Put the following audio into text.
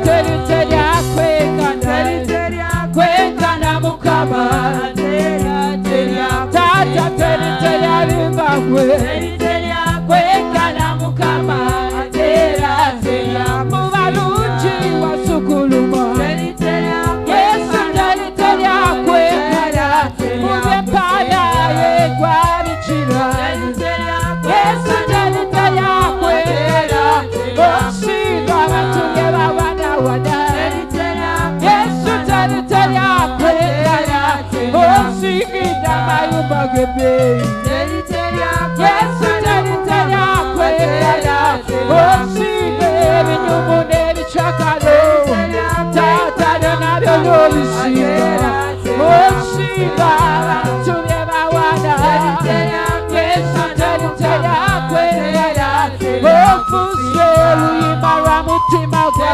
teriteria kwengana mukama tata teriteria limbakwe kwengana mukama mubalungi wasukuluma Yesu teriteria kwengana mubyekana yegwarikira Yesu teriteria kwengana osinga abatunge bawanawada Yesu teriteria kwengana osinga amayumba gebe Yesu teriteria kwengana osinga ebinyumu n'ebicakalo tata nabyo n'obisinga osinga abantu bye bawana Yesu teriteria kwengana ofuuse oluyimba lwa mutima gwe